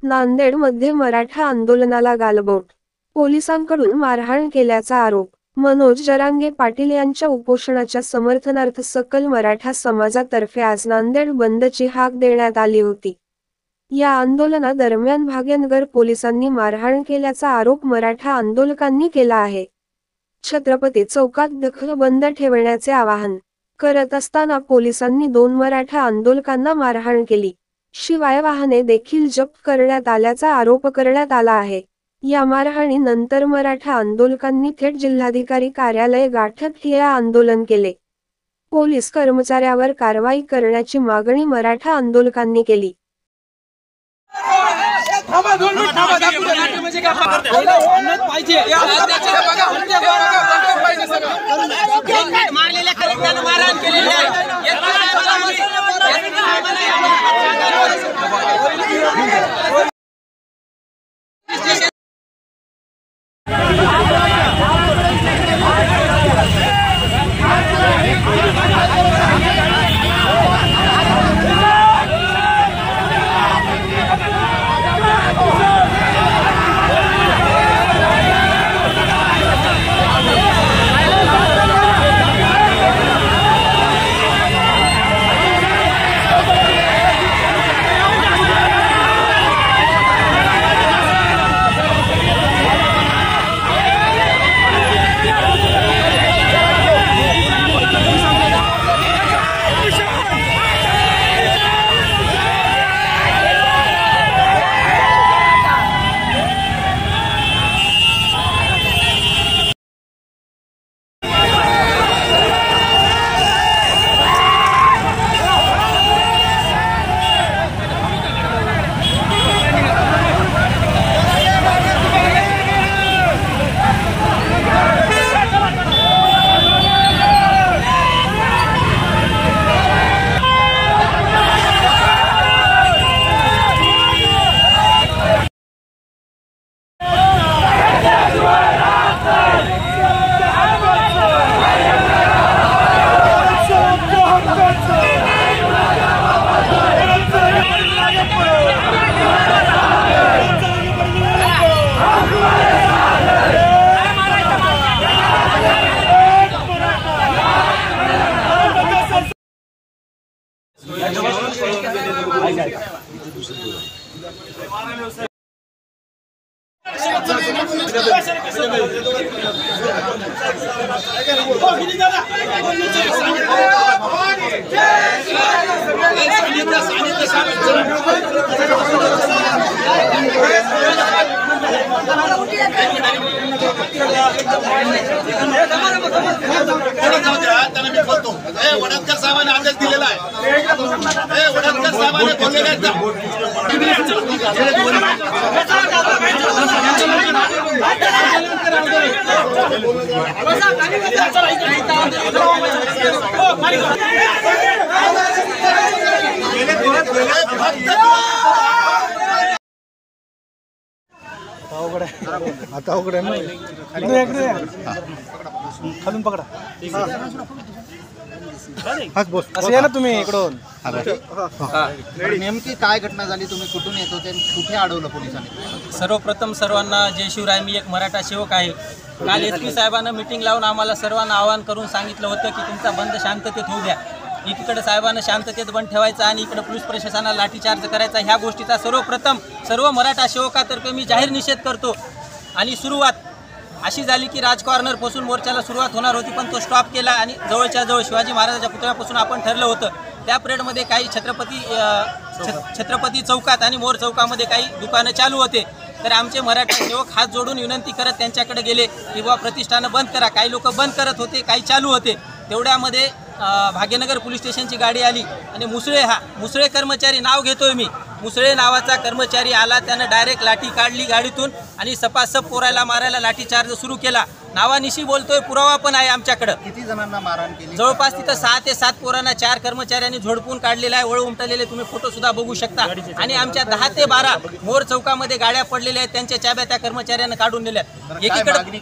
नांदेडमध्ये मराठा आंदोलनाला गालबोट, पोलिसांकडून मारहाण केल्याचा आरोप। मनोज जरांगे पाटील यांच्या उपोषणाच्या समर्थनार्थ सकल मराठा समाजातर्फे आज नांदेड बंदची हाक देण्यात आली होती। या आंदोलनादरम्यान भाग्यनगर पोलिसांनी मारहाण केल्याचा आरोप मराठा आंदोलकांनी केला आहे। छत्रपती चौकात दखल बंद ठेवण्याचे आवाहन करत असताना पोलिसांनी 2 मराठा आंदोलकांना मारहाण केली। शिवाय वाहने देखील जप्त करण्यात आल्याचा आरोप करण्यात आला आहे। या मारहाणीनंतर मराठा आंदोलकांनी थेट जिल्हाधिकारी कार्यालय गाठत ठिय्या आंदोलन केले। पोलीस कर्मचाऱ्यावर कारवाई करण्याची मागणी मराठा आंदोलकांनी केली। वडतकर साहेबांनी आदेश दिलेला आहे। वडतकर साहेबांनी बोललेले आहेत। आता उघड खालून पकडा असं या ना तुम्ही इकडून। नेमकी काय घटना झाली, तुम्ही कुठून येत होते, कुठे अडवलं पोलिसांनी? सर्वप्रथम सर्वांना जय शिवराय। मी एक मराठा सेवक आहे। काल एसपी साहेबांना मीटिंग लावून आम्हाला सर्वांना आवाहन करून सांगितलं होतं की तुमचा बंद शांततेत होऊ द्या। एकीकडे साहेबांना शांततेत बंद ठेवायचा आणि इकडे पोलीस प्रशासनाला लाठीचार्ज करायचा। ह्या गोष्टीचा सर्वप्रथम सर्व मराठा सेवकातर्फे मी जाहीर निषेध करतो। आणि सुरुवात अशी झाली की राज कॉर्नरपासून मोर्चाला सुरुवात होणार होती, पण तो स्टॉप केला आणि जवळच्या जवळ शिवाजी महाराजांच्या पुतळ्यापासून आपण ठरलं होतं। त्या परेडमध्ये काही छत्रपती चौकात आणि मोर चौकामध्ये काही दुकानं चालू होते। तर आमचे मराठा सेवक हात जोडून विनंती करत त्यांच्याकडे गेले की बाबा प्रतिष्ठानं बंद करा। काही लोक बंद करत होते, काही चालू होते। तेवढ्यामध्ये भाग्यनगर पोलीस स्टेशनची गाडी आली आणि मुसळे कर्मचारी, नाव घेतोय मी, मुसळे नावाचा कर्मचारी आला। त्यानं डायरेक्ट लाठी काढली गाडीतून आणि सपासप पोरायला मारायला लाठीचार्ज सुरू केला। नावानिशी बोलतोय, पुरावा पण आहे आमच्याकडे। किती जणांना मारहाण केली? जवळपास तिथं 6 ते 7 पोरांना 4 कर्मचाऱ्यांनी झोडपून काढलेला आहे। वळ उमटलेले तुम्ही फोटो सुद्धा बघू शकता। आणि आमच्या 10 ते 12 मोर चौकामध्ये गाड्या पडलेल्या आहेत, त्यांच्या चाब्या त्या कर्मचाऱ्यांना काढून दिल्या। एकीकडे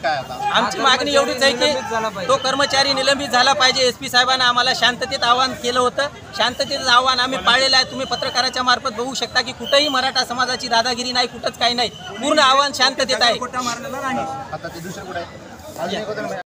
आमची मागणी एवढीच आहे की तो कर्मचारी निलंबित झाला पाहिजे। एसपी साहेबांना आम्हाला शांततेत आवाहन केलं होतं, शांततेचं आव्हान आम्ही पाळलेलं आहे। तुम्ही पत्रकाराच्या मार्फत बघू शकता। शकता की कुठेही मराठा समाजाची दादागिरी नाही, कुठंच काही नाही. पूर्ण आव्हान शांततेत आहे. आता ते दुसरे कुठे आहे?